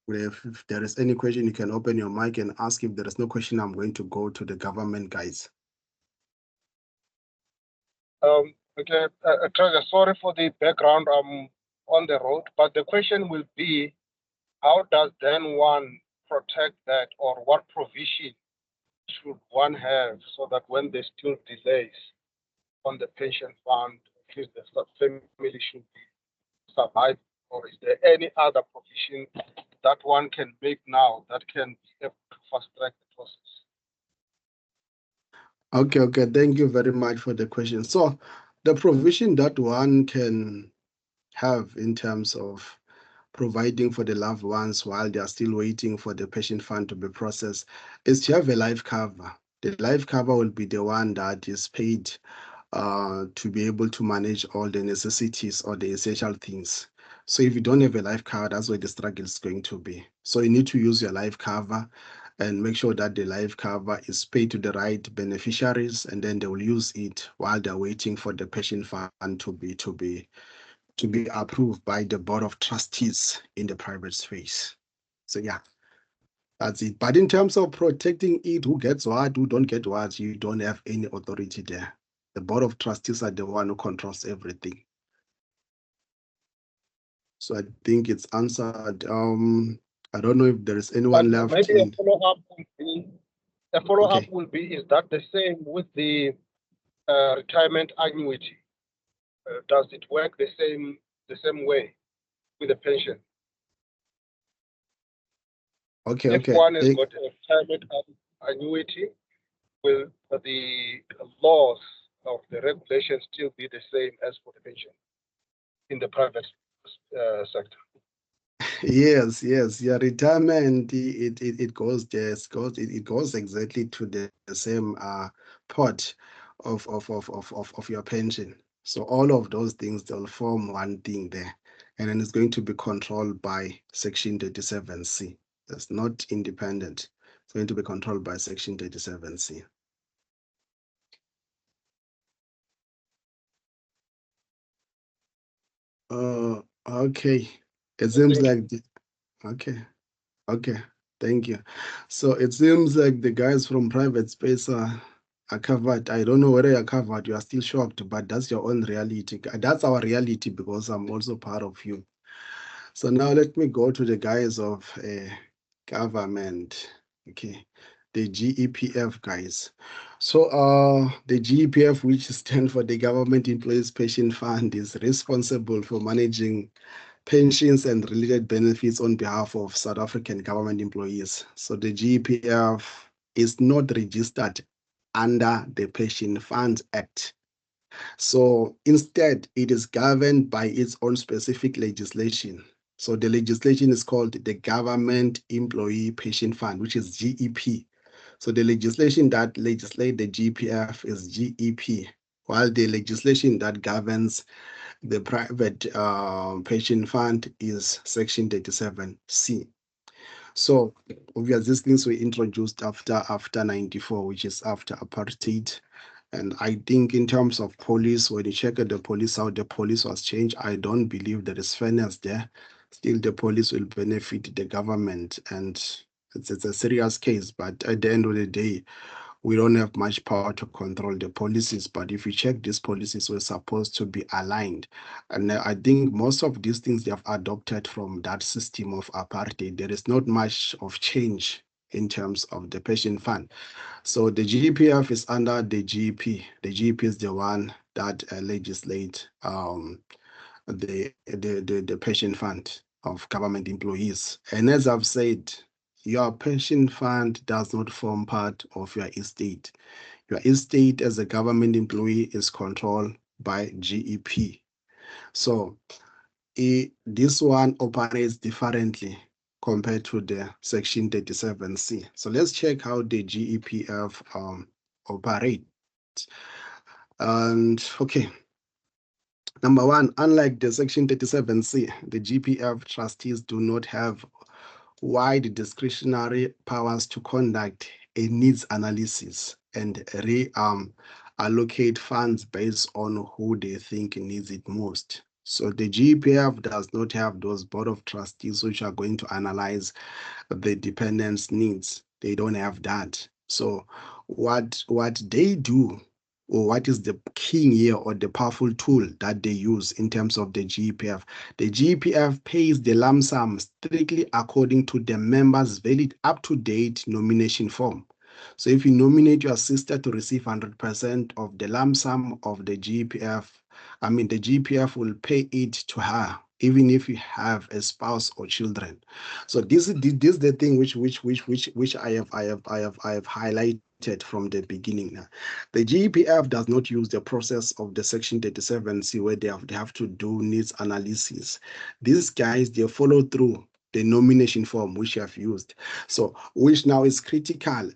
If there is any question, you can open your mic and ask. If there is no question, I'm going to go to the government guys. Okay, Treasure, sorry for the background. I'm on the road, but the question will be, how does then one protect that, or what provision should one have so that when there's still delays on the pension fund, at least the family should be survived, or is there any other provision that one can make now that can be able to fast track the process? Okay. Thank you very much for the question. So the provision that one can have in terms of providing for the loved ones while they are still waiting for the pension fund to be processed is to have a life cover. The life cover will be the one that is paid to be able to manage all the necessities or the essential things. So if you don't have a life cover, that's where the struggle is going to be. So you need to use your life cover and make sure that the life cover is paid to the right beneficiaries, and then they will use it while they're waiting for the pension fund to be approved by the board of trustees in the private space. So yeah, that's it. But in terms of protecting it, who gets what, who don't get what, you don't have any authority there. The board of trustees are the one who controls everything. So I think it's answered. I don't know if there is But anyone left maybe a in. follow-up would be, A follow-up Okay. will be, is that the same with the retirement annuity? Does it work the same way with the pension? Okay. If Okay. one has got a retirement annuity, will the laws of the regulations still be the same as for the pension in the private sector? Yes, yes. Your retirement, it goes just goes it goes exactly to the same pot of your pension. So all of those things they'll form one thing there, and then it's going to be controlled by Section 37C. That's not independent. It's going to be controlled by Section 37C. Okay. It seems Thank you. like okay. Okay, thank you. So it seems like the guys from private space are covered. I don't know whether you're covered, you are still shocked, but that's your own reality. That's our reality because I'm also part of you. So now let me go to the guys of government. Okay, the GEPF guys. So the GEPF, which stands for the Government Employees Pension Fund, is responsible for managing pensions and related benefits on behalf of South African government employees. So the GEPF is not registered under the Pension Funds Act. So instead, it is governed by its own specific legislation. So the legislation is called the Government Employee Pension Fund, which is GEP. So the legislation that legislates the GPF is GEP, while the legislation that governs the private pension fund is Section 37C. So obviously these things were introduced after 94, which is after apartheid. And I think in terms of police, when you check at the police, how the police was changed, I don't believe there is fairness there. Still, the police will benefit the government, and it's a serious case. But at the end of the day, we don't have much power to control the policies. But if you check, these policies were supposed to be aligned. And I think most of these things they have adopted from that system of apartheid. There is not much of change in terms of the pension fund. So the GPF is under the GP. The GP is the one that legislate the pension fund of government employees. And as I've said, your pension fund does not form part of your estate. Your estate as a government employee is controlled by GEP. So this one operates differently compared to the Section 37C. So let's check how the GEPF operates. And okay, number one, unlike the Section 37C, the GPF trustees do not have wide discretionary powers to conduct a needs analysis and allocate funds based on who they think needs it most. So the GPF does not have those board of trustees which are going to analyze the dependents' needs. They don't have that. So what they do, or what is the king here or the powerful tool that they use in terms of the GPF? The GPF pays the lump sum strictly according to the member's valid up-to-date nomination form. So if you nominate your sister to receive 100% of the lump sum of the GPF, I mean the GPF will pay it to her, even if you have a spouse or children. So this is the thing which I have highlighted from the beginning now. The GEPF does not use the process of the Section 37C where they have to do needs analysis. These guys they follow through the nomination form which you have used. So which now is critical.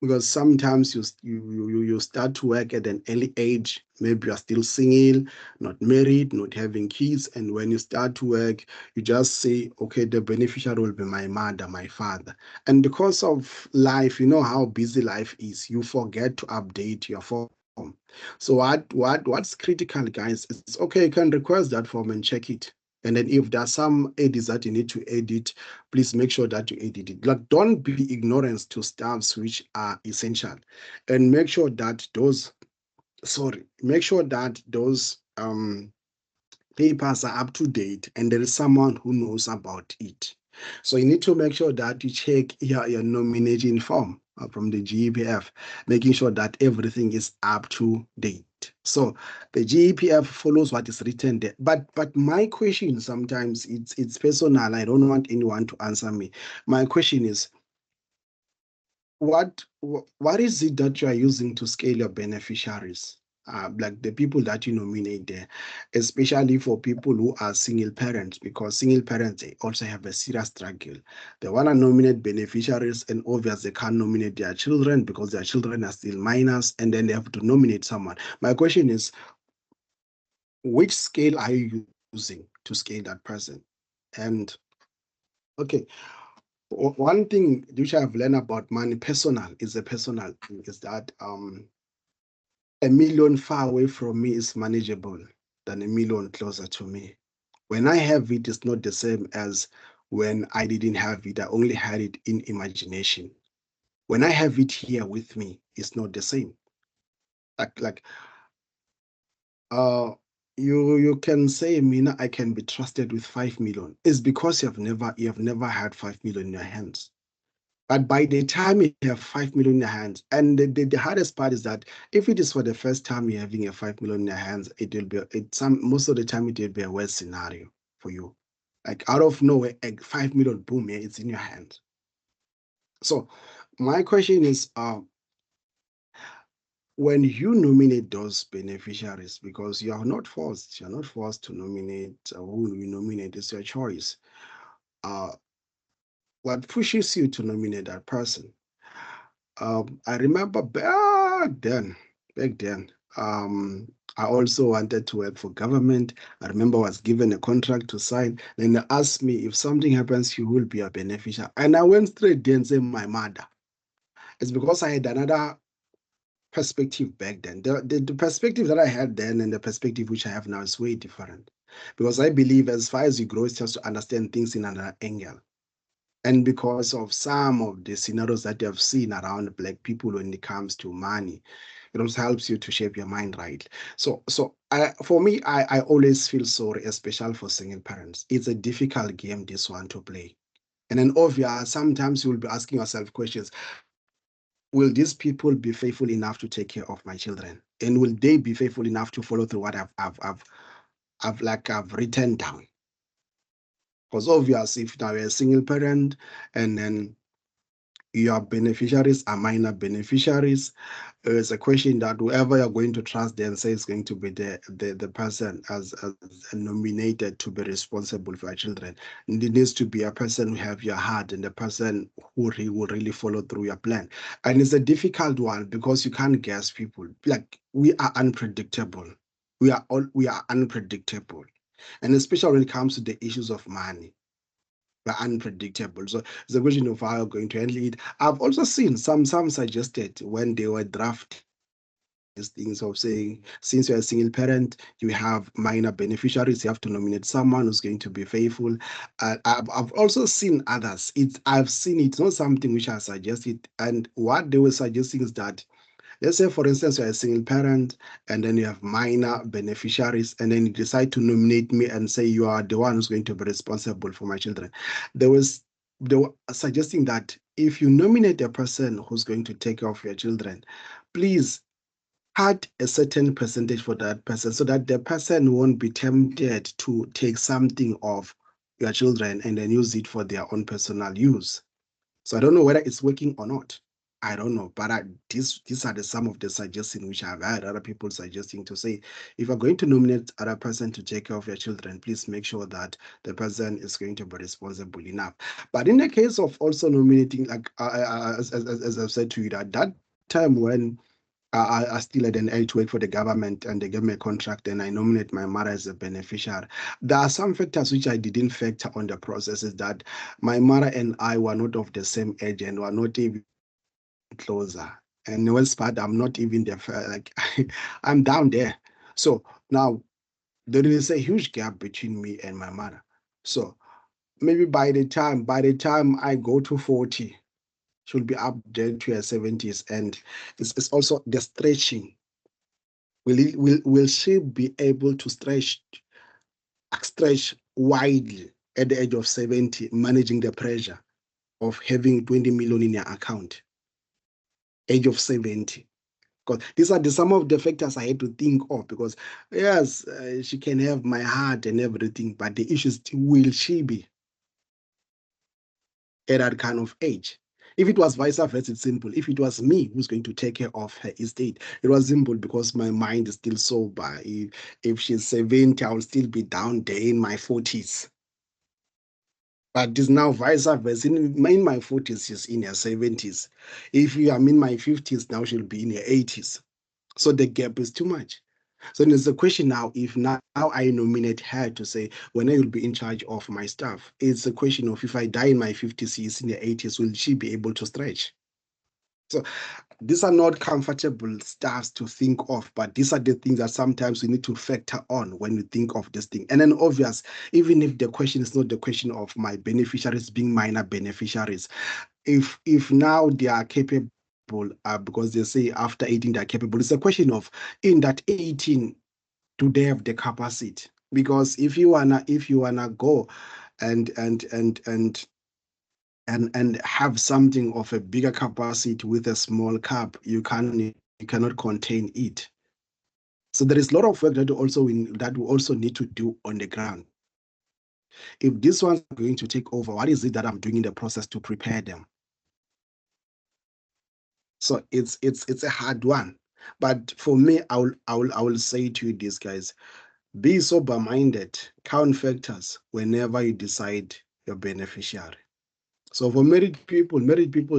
Because sometimes you start to work at an early age. Maybe you're still single, not married, not having kids, and when you start to work, you just say, okay, the beneficiary will be my mother, my father. And because of life, you know how busy life is, you forget to update your form. So what's critical, guys, is okay, you can request that form and check it. And then if there's some edits that you need to edit, please make sure that you edit it. Like, don't be ignorant to stamps which are essential, and make sure that those papers are up to date and there is someone who knows about it. So you need to make sure that you check your nominating form from the GEPF, making sure that everything is up to date. So the GEPF follows what is written there. But my question sometimes it's personal. I don't want anyone to answer me. My question is, what is it that you are using to scale your beneficiaries? Like the people that you nominate there, especially for people who are single parents, because single parents they also have a serious struggle. They want to nominate beneficiaries, and obviously they can't nominate their children because their children are still minors, and then they have to nominate someone. My question is, which scale are you using to scale that person? And okay, one thing which I've learned about money, personal is a personal thing, is that 1 million far away from me is manageable than 1 million closer to me. When I have it, it's not the same as when I didn't have it. I only had it in imagination. When I have it here with me, it's not the same. Like uh you can say, Mina, I can be trusted with 5 million. It's because you have never had 5 million in your hands. But by the time you have 5 million in your hands, and the hardest part is that if it is for the first time you're having a 5 million in your hands, it will be most of the time it will be a worse scenario for you. Like out of nowhere, 5 million, boom, yeah, it's in your hands. So my question is, when you nominate those beneficiaries, because you're not forced to nominate who you nominate, it's your choice. Uh, what pushes you to nominate that person? I remember back then, I also wanted to work for government. I remember I was given a contract to sign. Then they asked me if something happens, you will be a beneficiary. And I went straight there and said, my mother. It's because I had another perspective back then. The perspective that I had then and the perspective which I have now is way different. Because I believe as far as you grow, it's just to understand things in another angle. And because of some of the scenarios that you have seen around black people when it comes to money, it also helps you to shape your mind right. For me, I always feel sorry, especially for single parents. It's a difficult game, this one to play. And then obvious, sometimes you will be asking yourself questions. Will these people be faithful enough to take care of my children? And will they be faithful enough to follow through what I've written down? Because obviously, if now you're a single parent and then your beneficiaries are minor beneficiaries. It's a question that whoever you're going to trust then say is going to be the person as nominated to be responsible for your children. And it needs to be a person who have your heart and a person who will really follow through your plan. And it's a difficult one because you can't guess people. Like we are unpredictable. We are unpredictable. And especially when it comes to the issues of money, but unpredictable. So it's a question of how you're going to handle it. I've also seen some suggested when they were drafting these things of saying, since you're a single parent, you have minor beneficiaries, you have to nominate someone who's going to be faithful. I've also seen others. I've seen it's not something which I suggested. And what they were suggesting is that, let's say, for instance, you're a single parent and then you have minor beneficiaries, and then you decide to nominate me and say you are the one who's going to be responsible for my children. There was they were suggesting that if you nominate a person who's going to take care of your children, please add a certain percentage for that person so that the person won't be tempted to take something of your children and then use it for their own personal use. So I don't know whether it's working or not. I don't know, but these are some of the suggestions which I've had other people suggesting to say, if you're going to nominate other person to take care of your children, please make sure that the person is going to be responsible enough. But in the case of also nominating, like as I've said to you, that time when I still had an age to work for the government and they gave me a contract and I nominate my mother as a beneficiary. There are some factors which I didn't factor on the process is that my mother and I were not of the same age and were not even closer. And the worst part, I'm not even there, like I'm down there. So now there is a huge gap between me and my mother. So maybe by the time I go to 40, she'll be up there to her 70s. And it's also the stretching. Will she be able to stretch widely? at the age of 70 managing the pressure of having 20 million in your account, age of 70. Because these are some of the factors I had to think of. Because yes, she can have my heart and everything, but the issue is, will she be at that kind of age? If it was vice versa, it's simple. If it was me who's going to take care of her estate, it was simple because my mind is still sober. If she's 70, I'll still be down there in my 40s. But it's now vice versa. In my 40s, she's in her 70s. If I'm in my 50s, now she'll be in her 80s. So the gap is too much. So there's a question now, if now I nominate her to say, when I will be in charge of my staff, it's a question of, if I die in my 50s, she's in the 80s, will she be able to stretch? So these are not comfortable stuffs to think of, but these are the things that sometimes we need to factor on when we think of this thing. And then obvious, even if the question is not the question of my beneficiaries being minor beneficiaries, if now they are capable, because they say after 18 they are capable, it's a question of, in that 18, do they have the capacity? Because if you wanna go and and and and and have something of a bigger capacity with a small cup, you cannot contain it. So there is a lot of work that we also need to do on the ground. If these ones are going to take over, what is it that I'm doing in the process to prepare them? So it's a hard one. But for me, I will say to you this, guys, be sober minded, count factors whenever you decide your beneficiary. So for married people,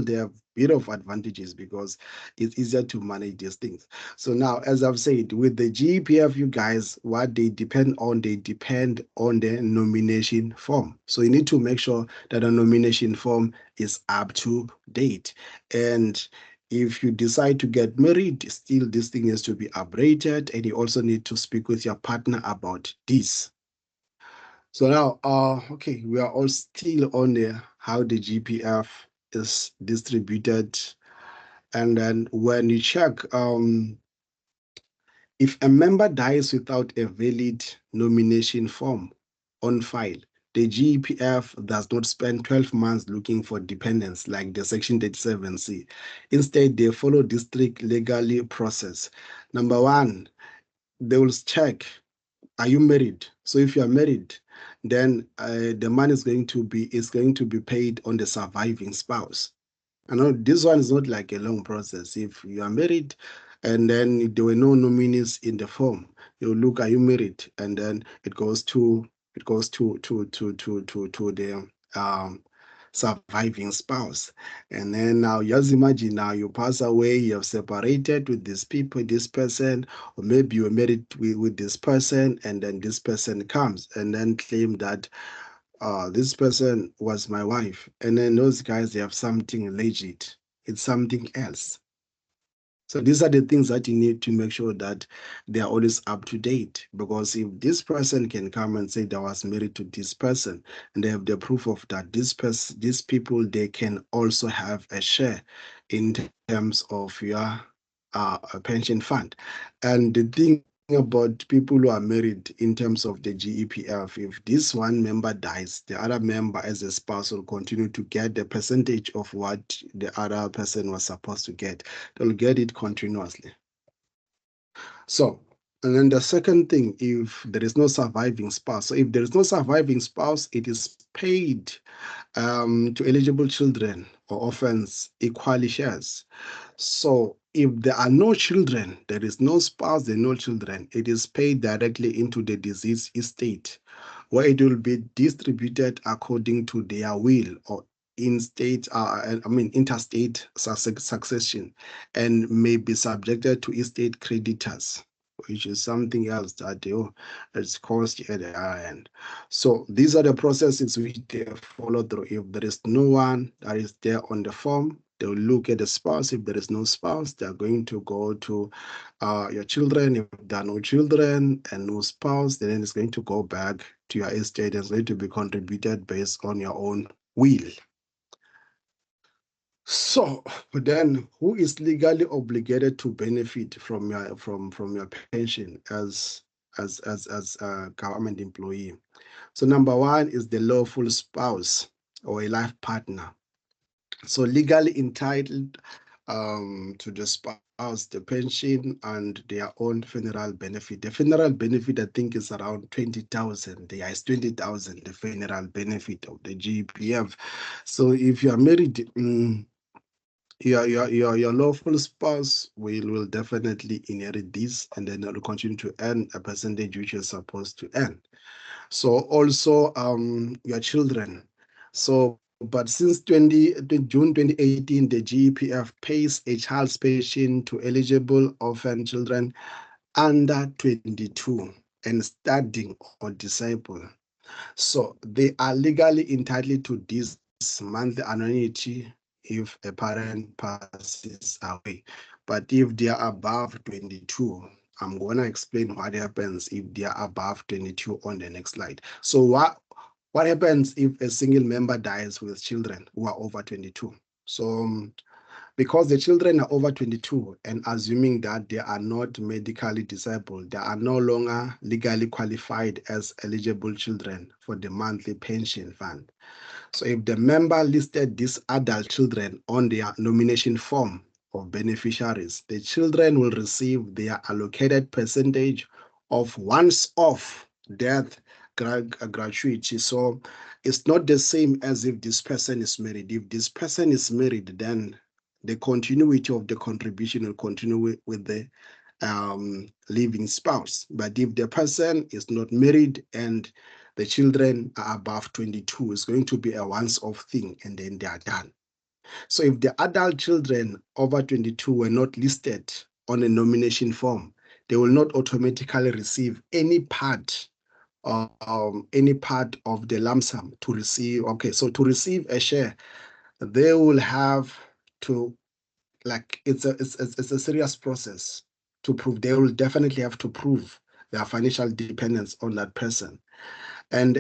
they have bit of advantages because it's easier to manage these things. So now, as I've said, with the GEPF, you guys, what they depend on the nomination form. So you need to make sure that the nomination form is up to date. And if you decide to get married, still this thing has to be updated, and you also need to speak with your partner about this. So now, okay, we are all still on the how the GPF is distributed, and then when you check, if a member dies without a valid nomination form on file, the GEPF does not spend 12 months looking for dependents like the Section 37C. Instead, they follow district legally process. Number one, they will check, are you married? So if you are married, then the money is going to be paid on the surviving spouse. I know this one is not like a long process. If you are married and then there were no nominees in the form, you look, are you married? And then it goes to the surviving spouse. And then now just imagine, now you pass away, you have separated with this people, this person, or maybe you were married with this person, and then this person comes and then claim that this person was my wife. And then those guys, they have something legit. It's something else. So these are the things that you need to make sure that they are always up to date. Because if this person can come and say they was married to this person, and they have the proof of that, these people, they can also have a share in terms of your pension fund. And the thing about people who are married in terms of the GEPF, if this one member dies, the other member as a spouse will continue to get the percentage of what the other person was supposed to get. They'll get it continuously. So, and then the second thing, if there is no surviving spouse, so if there is no surviving spouse, it is paid to eligible children or orphans equally shares. So if there are no children, there is no spouse, there are no children, it is paid directly into the deceased estate, where it will be distributed according to their will, or interstate succession, and may be subjected to estate creditors, which is something else that it's caused at the other end. So these are the processes which they follow through. If there is no one that is there on the form, they'll look at the spouse. If there is no spouse, they're going to go to your children. If there are no children and no spouse, then it's going to go back to your estate. It's going to be contributed based on your own will. So then, who is legally obligated to benefit from your pension? As as a government employee. So number one is the lawful spouse or a life partner. So legally entitled to the spouse, the pension, and their own funeral benefit. The funeral benefit, I think, is around 20,000. There is 20,000, the funeral benefit of the GEPF. So if you are married, your lawful spouse will definitely inherit this, and then will continue to earn a percentage which you're supposed to earn. So also your children. So but since June 2018, the GEPF pays a child's pension to eligible orphan children under 22 and studying or disabled. So they are legally entitled to this monthly annuity if a parent passes away. But if they are above 22, I'm going to explain what happens if they are above 22 on the next slide. So what happens if a single member dies with children who are over 22? So because the children are over 22 and assuming that they are not medically disabled, they are no longer legally qualified as eligible children for the monthly pension fund. So if the member listed these adult children on their nomination form of beneficiaries, the children will receive their allocated percentage of once off death gratuity. So it's not the same as if this person is married. If this person is married, then the continuity of the contribution will continue with the living spouse. But if the person is not married and the children are above 22, it's going to be a once-off thing, and then they are done. So if the adult children over 22 were not listed on a nomination form, they will not automatically receive any part of the lump sum to receive. Okay, so to receive a share, they will have to, like, it's a serious process to prove. They will definitely have to prove their financial dependence on that person, and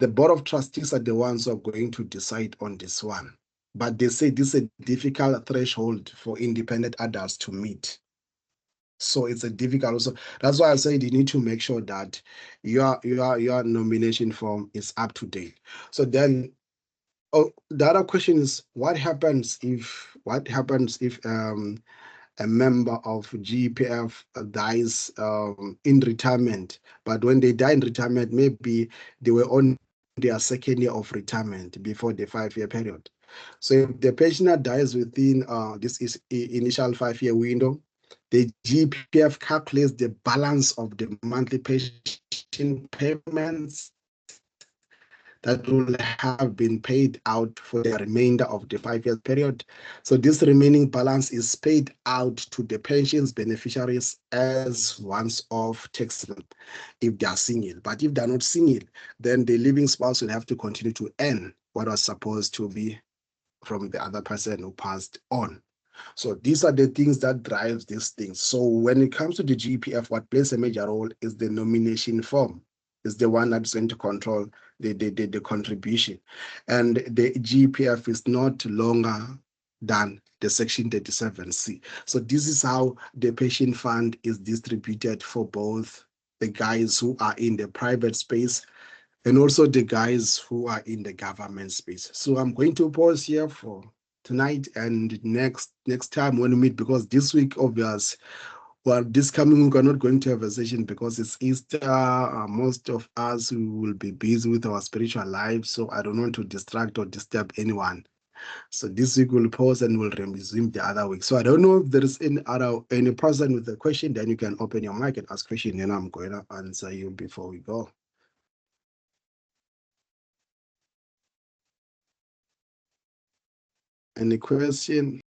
the board of trustees are the ones who are going to decide on this one. But they say this is a difficult threshold for independent adults to meet. So it's a difficult also. That's why I said you need to make sure that your nomination form is up to date. So then, oh, the other question is what happens if a member of GEPF dies in retirement, but when they die in retirement, maybe they were on their second year of retirement before the 5-year period. So if the pensioner dies within this is initial 5-year window, the GEPF calculates the balance of the monthly pension payments that will have been paid out for the remainder of the 5-year period. So this remaining balance is paid out to the pensions beneficiaries as once off taxable if they are single. But if they are not single, then the living spouse will have to continue to earn what was supposed to be from the other person who passed on. So these are the things that drives these things. So when it comes to the GEPF, what plays a major role is the nomination form. Is the one that's going to control the contribution. And the GEPF is not longer than the section 37C. So this is how the pension fund is distributed for both the guys who are in the private space and also the guys who are in the government space. So I'm going to pause here for tonight, and next time when we meet, because this week, obvious, well, this coming week we're not going to have a session because it's Easter. Most of us will be busy with our spiritual lives, so I don't want to distract or disturb anyone. So this week we'll pause and we'll resume the other week. So I don't know if there is any person with a question. Then you can open your mic and ask question, and I'm going to answer you before we go. Any question?